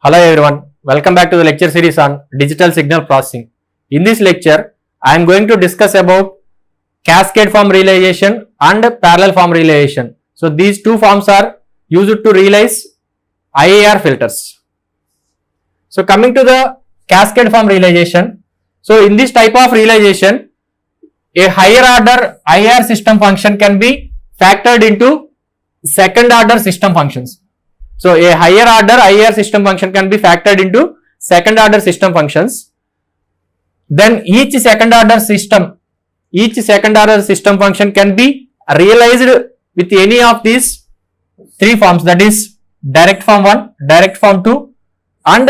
Hello everyone, welcome back to the lecture series on digital signal processing. In this lecture, I am going to discuss about cascade form realization and parallel form realization. So these two forms are used to realize IIR filters. So coming to the cascade form realization, so in this type of realization, a higher order IIR system function can be factored into second order system functions. So a higher order IIR system function can be factored into second order system functions. Then each second order system function can be realized with any of these three forms, that is direct form 1, direct form 2 and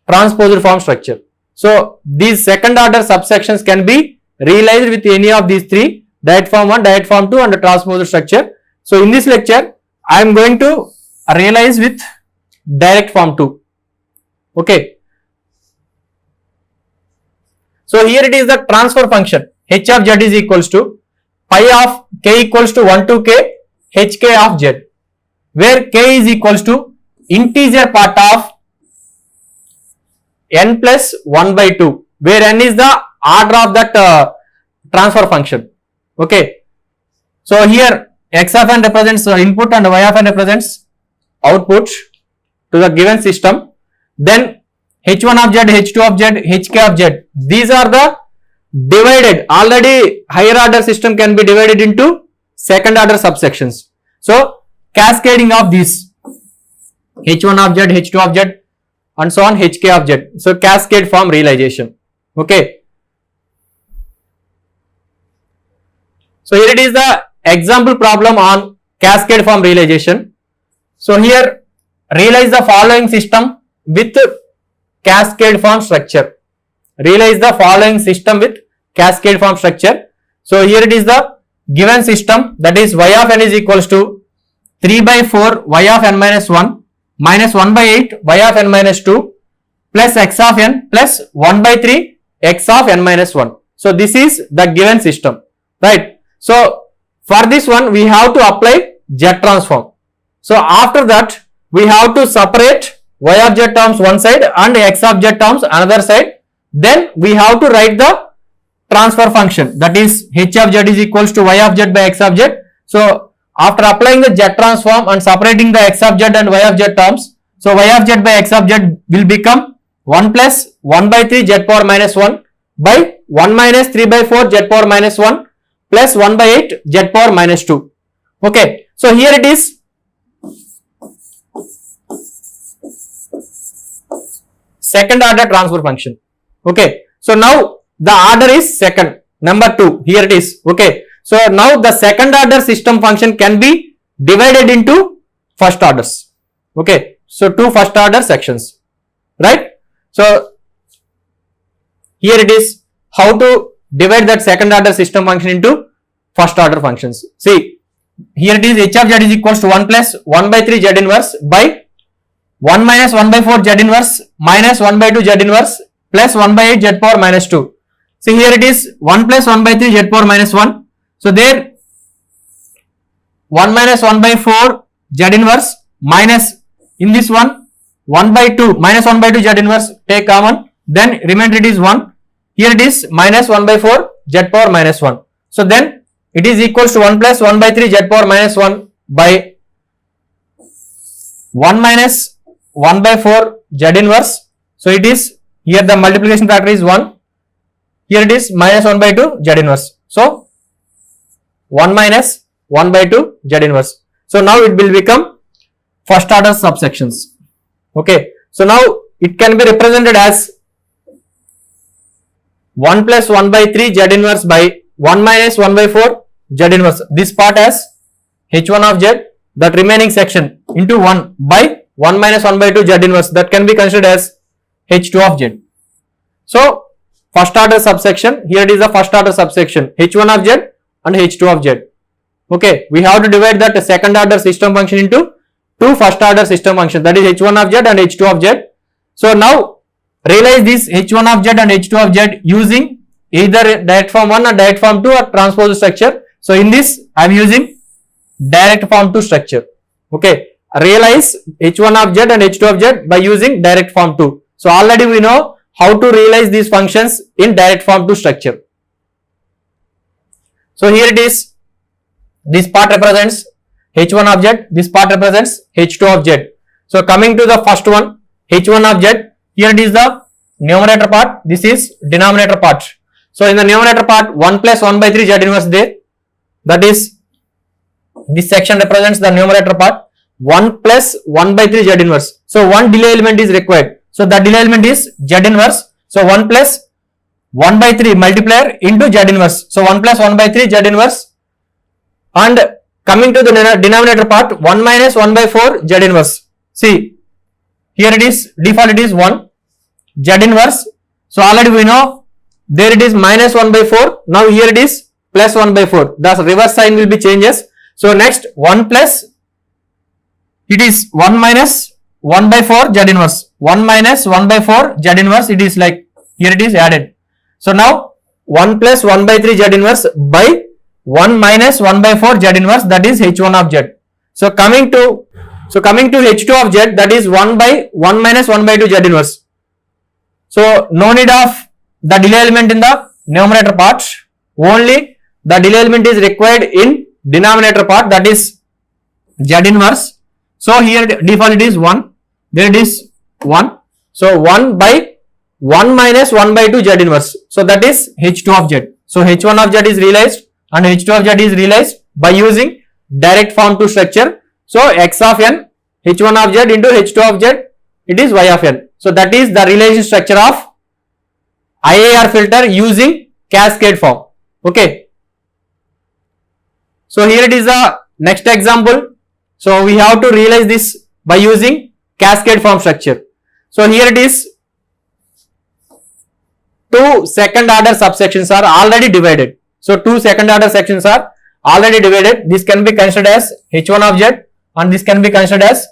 transposed form structure. So these second order subsections can be realized with any of these three, direct form 1, direct form 2 and transposed structure. So in this lecture, I am going to realize with direct form 2. Okay. So here it is the transfer function. H of z is equals to pi of k equals to 1 to k hk of z, where k is equals to integer part of n plus 1 by 2, where n is the order of that transfer function. Okay. So here x of n represents input and y of n represents output to the given system. Then h1 of z, h2 of z, hk of z, these are the divided, already higher order system can be divided into second order subsections. So cascading of these h1 of z, h2 of z and so on, hk of z. So cascade form realization. Okay. So here it is the example problem on cascade form realization. So here realize the following system with cascade form structure. Realize the following system with cascade form structure. So here it is the given system, that is y of n is equals to 3 by 4 y of n minus 1 minus 1 by 8 y of n minus 2 plus x of n plus 1 by 3 x of n minus 1. So this is the given system, right? So for this one we have to apply Z transform. So after that we have to separate y of z terms one side and x of z terms another side. Then we have to write the transfer function, that is h of z is equals to y of z by x of z. So after applying the z transform and separating the x of z and y of z terms, so y of z by x of z will become 1 plus 1 by 3 z power minus 1 by 1 minus 3 by 4 z power minus 1 plus 1 by 8 z power minus 2. Okay. So here it is second order transfer function. Okay. So now the order is second, number 2. Here it is. Okay. So now the second order system function can be divided into first orders. Okay. So two first order sections, right? So here it is how to divide that second order system function into first order functions. See, here it is h of z is equals to 1 plus 1 by 3 z inverse by 1 minus 1 by 4 z inverse minus 1 by 2 z inverse plus 1 by 8 z power minus 2. See, here it is 1 plus 1 by 3 z power minus 1. So there 1 minus 1 by 4 z inverse minus in this one 1 by 2 minus 1 by 2 z inverse, take common, then remainder it is 1. Here it is minus 1 by 4 z power minus 1. So then it is equals to 1 plus 1 by 3 z power minus 1 by 1 minus 1 by 4 z inverse. So it is here the multiplication factor is 1. Here it is minus 1 by 2 z inverse. So 1 minus 1 by 2 z inverse. So now it will become first order subsections. Okay. So now it can be represented as 1 plus 1 by 3 z inverse by 1 minus 1 by 4 z inverse. This part as h1 of z, that remaining section into 1 by 1 minus 1 by 2 z inverse, that can be considered as h2 of z. So first order subsection, here it is the first order subsection h1 of z and h2 of z. Okay, we have to divide that second order system function into two first order system functions, that is h1 of z and h2 of z. So now realize this h1 of z and h2 of z using either direct form 1 or direct form 2 or transposed structure. So in this I am using direct form 2 structure. Okay, realize h1 of z and h2 of z by using direct form 2. So already we know how to realize these functions in direct form 2 structure. So here it is, this part represents h1 of z, this part represents h2 of z. So coming to the first one, h1 of z, here it is the numerator part, this is denominator part. So in the numerator part, 1 plus 1 by 3 z inverse there, that is, this section represents the numerator part, 1 plus 1 by 3 z inverse. So one delay element is required. So the delay element is z inverse. So 1 plus 1 by 3 multiplier into z inverse. So 1 plus 1 by 3 z inverse. And coming to the denominator part, 1 minus 1 by 4 z inverse. See, here it is, default it is 1 z inverse. So already we know there it is minus 1 by 4. Now here it is plus 1 by 4. The reverse sign will be changes. So next 1 plus, it is 1 minus 1 by 4 z inverse. 1 minus 1 by 4 z inverse, it is like, here it is added. So now 1 plus 1 by 3 z inverse by 1 minus 1 by 4 z inverse, that is h1 of z. So coming to h2 of z, that is 1 by 1 minus 1 by 2 z inverse. So no need of the delay element in the numerator part, only the delay element is required in denominator part, that is z inverse. So here default it is 1, there it is 1. So 1 by 1 minus 1 by 2 z inverse. So that is h2 of z. So h1 of z is realized and h2 of z is realized by using direct form 2 structure. So x of n, h1 of z into h2 of z, it is y of n. So that is the realization structure of IIR filter using cascade form. Okay. So here it is the next example. So we have to realize this by using cascade form structure. So here it is, two second order subsections are already divided. So two second order sections are already divided. This can be considered as h1 of z and this can be considered as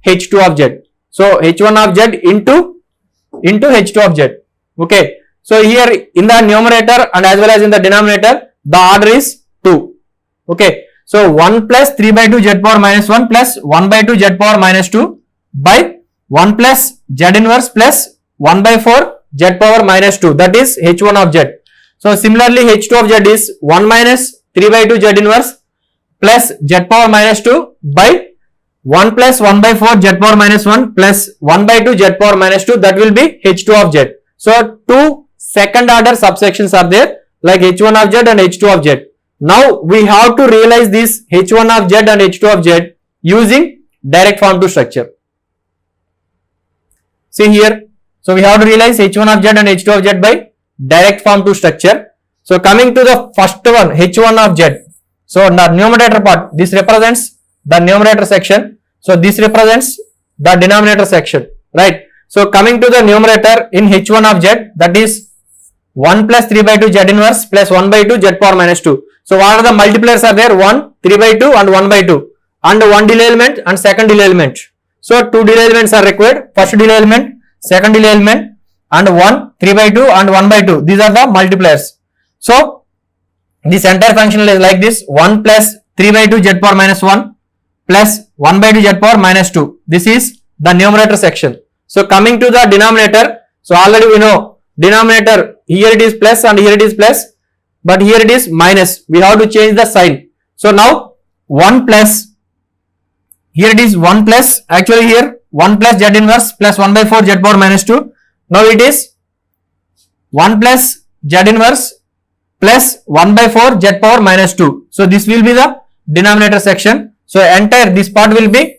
h2 of z. So h1 of z into h2 of z. Okay. So here in the numerator and as well as in the denominator, the order is 2. Okay. So 1 plus 3 by 2 z power minus 1 plus 1 by 2 z power minus 2 by 1 plus z inverse plus 1 by 4 z power minus 2, that is h1 of z. So similarly h2 of z is 1 minus 3 by 2 z inverse plus z power minus 2 by 1 plus 1 by 4 z power minus 1 plus 1 by 2 z power minus 2, that will be h2 of z. So two second order subsections are there like h1 of z and h2 of z. Now we have to realize this h1 of z and h2 of z using direct form 2 structure. See here, so we have to realize h1 of z and h2 of z by direct form 2 structure. So coming to the first one, h1 of z. So the numerator part, this represents the numerator section. So this represents the denominator section, right? So coming to the numerator in h1 of z, that is 1 plus 3 by 2 z inverse plus 1 by 2 z power minus 2. So what are the multipliers are there? 1, 3 by 2 and 1 by 2 and one delay element and second delay element. So two delay elements are required, first delay element, second delay element and 1, 3 by 2 and 1 by 2. These are the multipliers. So this entire function is like this, 1 plus 3 by 2 z power minus 1 plus 1 by 2 z power minus 2. This is the numerator section. So coming to the denominator, so already we know denominator, here it is plus and here it is plus, but here it is minus. We have to change the sign. So now 1 plus, here it is 1 plus, actually here 1 plus z inverse plus 1 by 4 z power minus 2. Now it is 1 plus z inverse plus 1 by 4 z power minus 2. So this will be the denominator section. So entire this part will be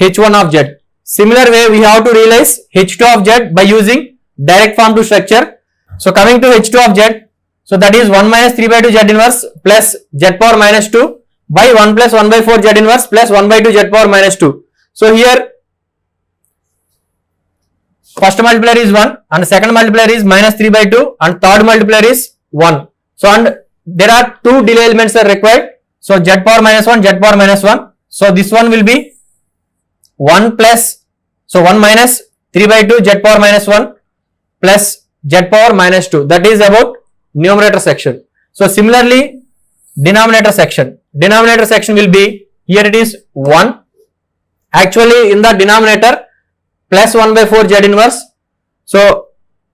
h1 of z. Similar way we have to realize h2 of z by using direct form 2 structure. So coming to h2 of z, so that is 1 minus 3 by 2 z inverse plus z power minus 2 by 1 plus 1 by 4 z inverse plus 1 by 2 z power minus 2. So here first multiplier is 1 and second multiplier is minus 3 by 2 and third multiplier is 1. So and there are two delay elements are required. So z power minus 1, z power minus 1. So this one will be 1 plus, so 1 minus 3 by 2 z power minus 1 plus z power minus 2. That is about numerator section. So similarly denominator section will be here it is 1. Actually in the denominator plus 1 by 4 z inverse. So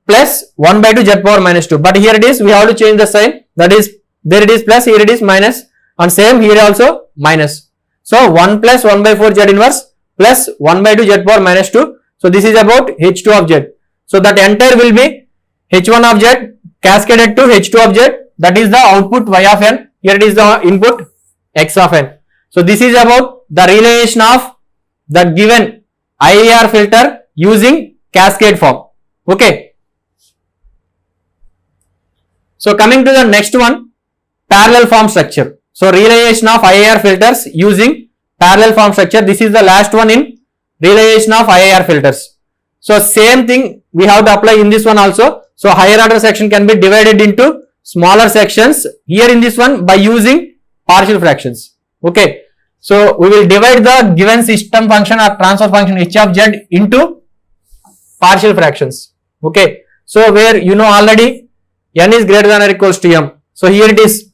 plus 1 by 2 z power minus 2. But here it is, we have to change the sign. That is, there it is plus, here it is minus, and same here also minus. So 1 plus 1 by 4 z inverse plus 1 by 2 z power minus 2. So this is about h2 of z. So that entire will be h1 of z cascaded to h2 of z. That is the output y of n. Here it is the input x of n. So this is about the realization of the given IIR filter using cascade form. Okay. So coming to the next one, parallel form structure. So realization of IIR filters using parallel form structure. This is the last one in realization of IIR filters. So same thing we have to apply in this one also. So higher order section can be divided into smaller sections here in this one by using partial fractions. Okay. So we will divide the given system function or transfer function h of z into partial fractions. Okay. So where you know already n is greater than or equals to m. So here it is,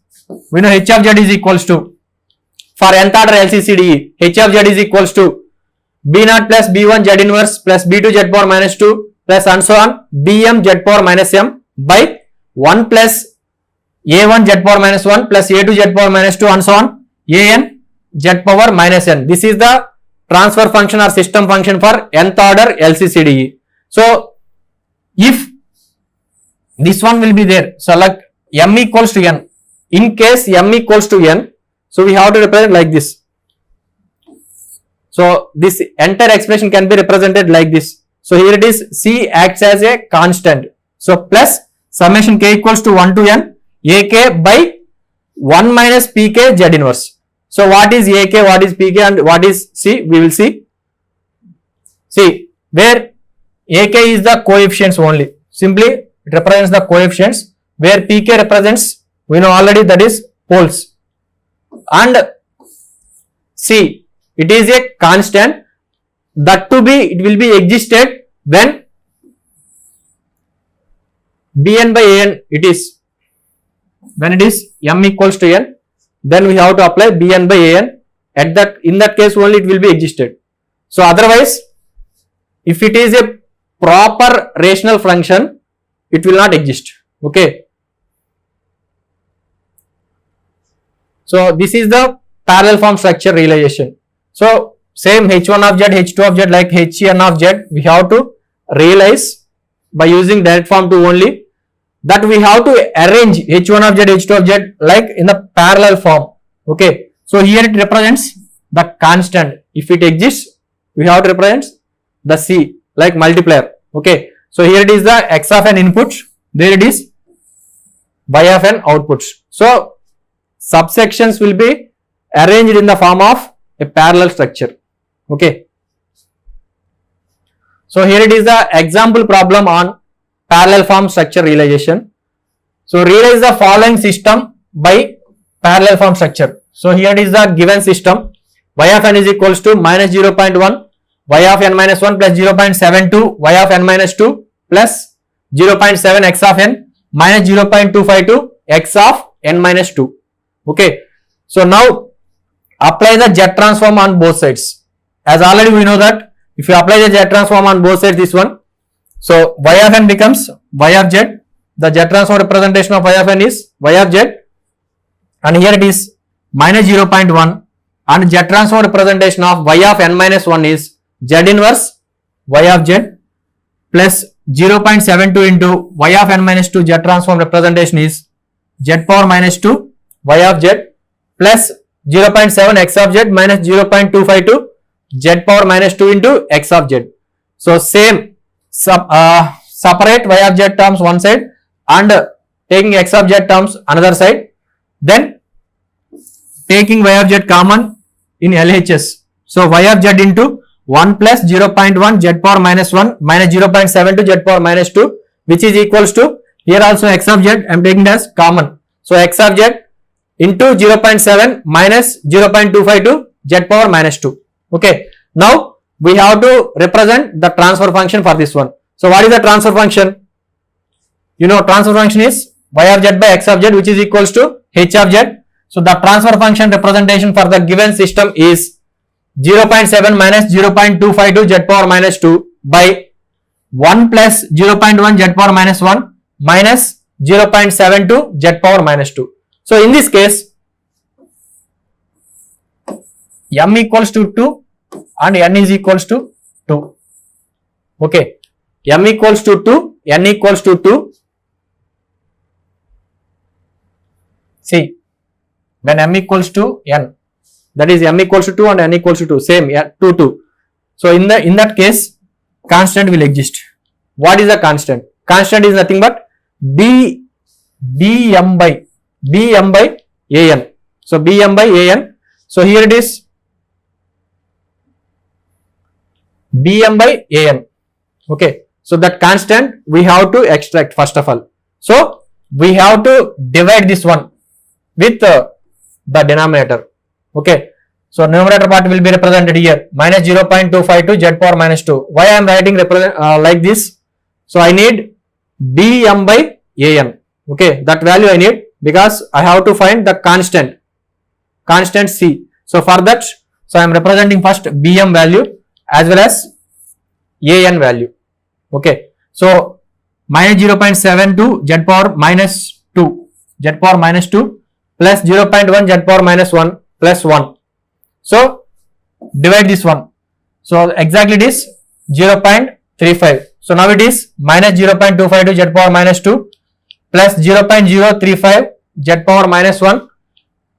we know h of z is equals to, for nth order LCCDE, h of z is equals to b0 plus b1 z inverse plus b2 z power minus 2 plus and so on bm z power minus m by 1 plus a1 z power minus 1 plus a2 z power minus 2 and so on an z power minus n. This is the transfer function or system function for nth order LCCDE. So if this one will be there, so like m equals to n, in case m equals to n, so we have to represent like this. So this entire expression can be represented like this. So here it is, c acts as a constant. So plus summation k equals to 1 to n ak by 1 minus pk z inverse. So what is ak, what is pk and what is c, we will see. See, where ak is the coefficients only, simply it represents the coefficients, where pk represents, we know already, that is poles, and c, it is a constant, that to be, it will be existed when bn by an it is, when it is m equals to n, then we have to apply bn by an. At that, in that case only it will be existed. So otherwise, if it is a proper rational function, it will not exist. Okay. So this is the parallel form structure realization. So same h1 of z, h2 of z, like hn of z, we have to realize by using direct form 2 only. That we have to arrange h1 of z, h2 of z like in the parallel form. Okay. So here it represents the constant. If it exists, we have to represent the c like multiplier. Okay. So here it is the x of n inputs, there it is y of n outputs. So subsections will be arranged in the form of a parallel structure. Okay. So here it is the example problem on parallel form structure realization. So realize the following system by parallel form structure. So here it is the given system, y of n is equals to minus 0.1 y of n minus 1 plus 0.72 y of n minus 2 plus 0.7 x of n minus 0.252 x of n minus 2. Okay. So now apply the Z transform on both sides. As already we know that if you apply the Z transform on both sides, this one, so y of n becomes y of z, the Z transform representation of y of n is y of z, and here it is minus 0.1, and Z transform representation of y of n minus 1 is z inverse y of z plus 0.72 into y of n minus 2 Z transform representation is z power minus 2 y of z plus 0.7 x of z minus 0.252 z power minus 2 into x of z. So same, separate y of z terms one side and taking x of z terms another side, then taking y of z common in LHS. So y of z into 1 plus 0.1 z power minus 1 minus 0.72 z power minus 2, which is equals to, here also x of z I am taking as common. So x of z into 0.7 minus 0.252 z power minus 2. Okay. Now we have to represent the transfer function for this one. So what is the transfer function? You know, transfer function is y of z by x of z, which is equals to h of z. So the transfer function representation for the given system is 0.7 minus 0.252 z power minus 2 by 1 plus 0.1 z power minus 1 minus 0.72 z power minus 2. So in this case, m equals to 2 and n is equals to 2. Okay, m equals to 2, n equals to 2. See, when m equals to n, that is m equals to 2 and n equals to 2, same, yeah, 2, 2. So in that case, constant will exist. What is the constant? Constant is nothing but bm by an. So bm by an. So here it is bm by an. Okay. So that constant we have to extract first of all. So we have to divide this one with the denominator. Okay. So numerator part will be represented here minus 0.252 z power minus 2. Why I am writing like this? So I need bm by an. Okay, that value I need because I have to find the constant c. So for that, so I am representing first bm value as well as an value. Okay, so minus 0.72 z power minus 2 plus 0.1 z power minus 1 plus 1. So divide this one. So exactly it is 0.35. So now it is minus 0.252 z power minus 2 plus 0.035 z power minus 1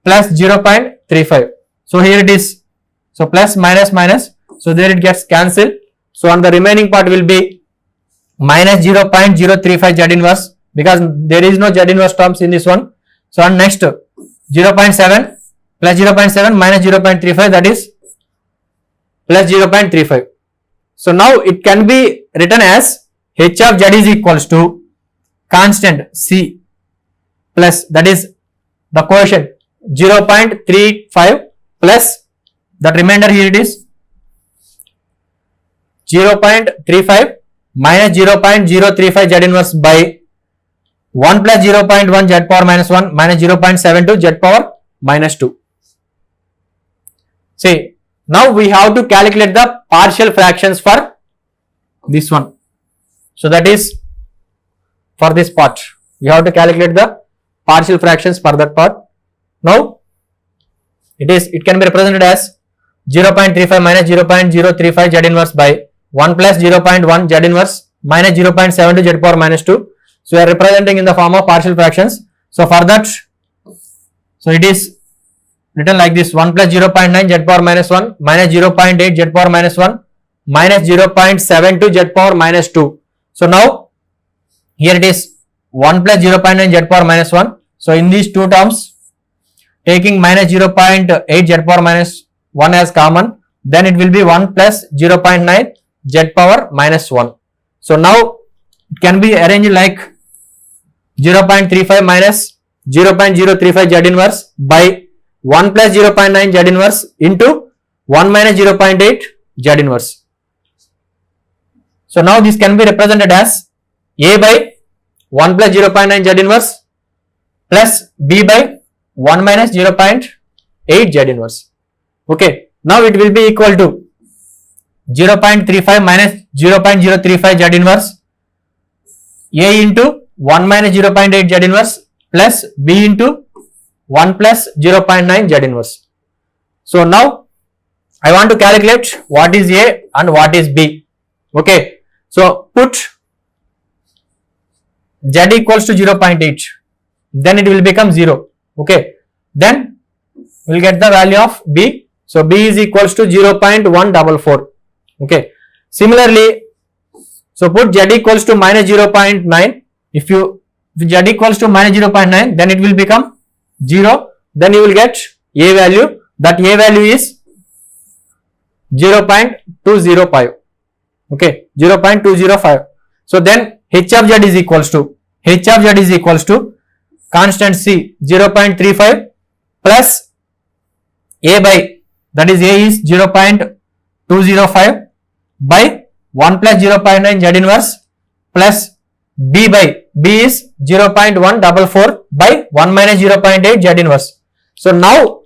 plus 0.35. So here it is. So plus minus minus. So there it gets cancelled. So on the remaining part will be minus 0.035 z inverse because there is no z inverse terms in this one. So on next 0.7 plus 0.7 minus 0.35, that is plus 0.35. So now it can be written as h of z is equals to constant c plus, that is the quotient 0.35 plus that remainder here it is 0.35 minus 0.035 z inverse by 1 plus 0.1 z power minus 1 minus 0.72 z power minus 2. See, now we have to calculate the partial fractions for this one. So that is for this part. We have to calculate the partial fractions for that part. Now it can be represented as 0.35 minus 0.035 z inverse by 1 plus 0.1 z inverse minus 0.72 z power minus 2. So we are representing in the form of partial fractions. So for that, so it is written like this: 1 plus 0.9 z power minus 1 minus 0.8 z power minus 1 minus 0.72 z power minus 2. So now here it is 1 plus 0.9 z power minus 1. So in these two terms, taking minus 0.8 z power minus 1 as common, then it will be 1 plus 0.9 z power minus 1. So now it can be arranged like 0.35 minus 0.035 z inverse by 1 plus 0.9 z inverse into 1 minus 0.8 z inverse. So now this can be represented as a by 1 plus 0.9 z inverse plus b by 1 minus 0.8 z inverse. Okay, now it will be equal to 0.35 minus 0.035 z inverse a into 1 minus 0.8 z inverse plus b into 1 plus 0.9 z inverse. So now I want to calculate what is a and what is b. Okay, so put z equals to 0.8, then it will become 0. Okay, then we will get the value of b. So b is equals to 0.144. Okay, similarly, so put z equals to minus 0.9. If z equals to minus 0.9, then it will become 0. Then you will get a value. That a value is 0.205. Okay, 0.205. So then h of z is equals to constant c 0.35 plus a by, that is a is 0.205 by 1 plus 0.9 z inverse plus b by b is 0.144 by 1 minus 0.8 z inverse. So now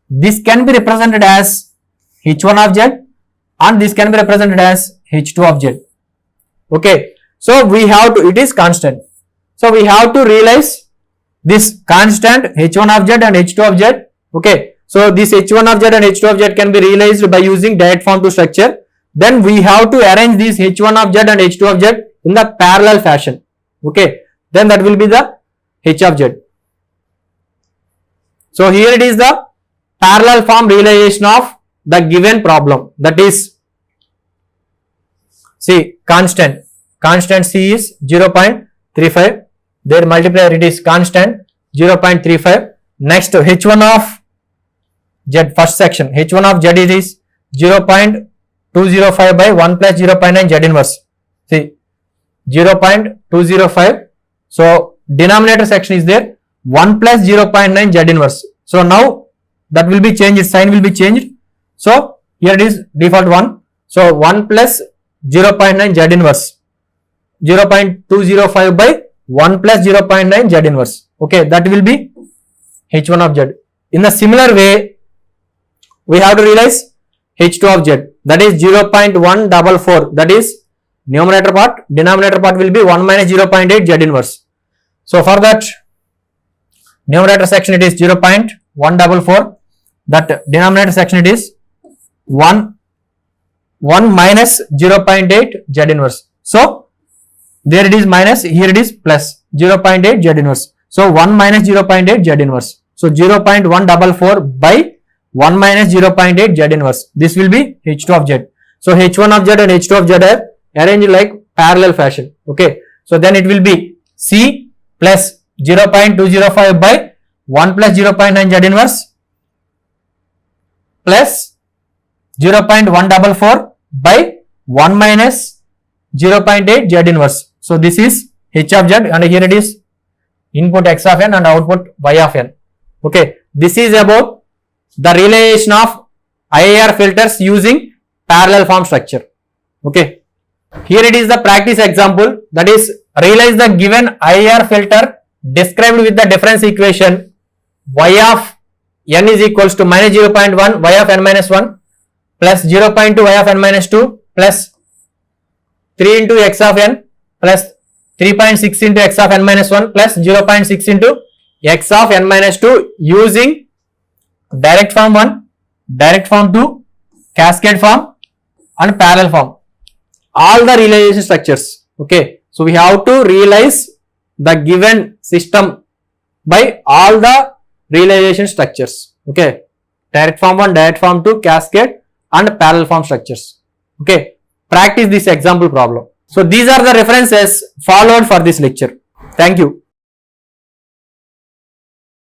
this can be represented as h1 of z and this can be represented as h2 of z. Okay, so we have to, it is constant. So we have to realize this constant h1 of z and h2 of z. Okay, so this h1 of z and h2 of z can be realized by using direct form to structure. Then we have to arrange this h1 of z and h2 of z in the parallel fashion. Okay, then that will be the h of z. So here it is the parallel form realization of the given problem, that is, see, constant c is 0.35, their multiplier it is constant 0.35. Next h1 of z, first section, h1 of z is 0.205 by 1 plus 0.9 z inverse. See, 0.205. So denominator section is there, 1 plus 0.9 z inverse. So now that will be changed, sign will be changed. So here it is default 1. So 1 plus 0.9 z inverse, 0.205 by 1 plus 0.9 z inverse. Okay, that will be h1 of z. In the similar way, we have to realize h2 of z, that is 0.144, that is numerator part, denominator part will be 1 minus 0.8 z inverse. So for that numerator section it is 0.144, that denominator section it is 1 minus 0.8 z inverse. So there it is minus, here it is plus 0.8 z inverse. So 1 minus 0.8 z inverse. So 0.144 by 1 minus 0.8 z inverse. This will be h2 of z. So h1 of z and h2 of z are arranged like parallel fashion. Okay. So then it will be c plus 0.205 by 1 plus 0.9 z inverse plus 0.144 by 1 minus 0.8 z inverse. So this is h of z and here it is input x of n and output y of n. Okay. This is about the realization of IIR filters using parallel form structure. Okay. Here it is the practice example, that is, realize the given IIR filter described with the difference equation y of n is equals to minus 0.1 y of n minus 1 plus 0.2 y of n minus 2 plus 3 into x of n plus 3.6 into x of n minus 1 plus 0.6 into x of n minus 2 using direct form 1, direct form 2, cascade form and parallel form. All the realization structures. Okay. So we have to realize the given system by all the realization structures. Okay. Direct form 1, direct form 2, cascade and parallel form structures. Okay. Practice this example problem. So these are the references followed for this lecture. Thank you.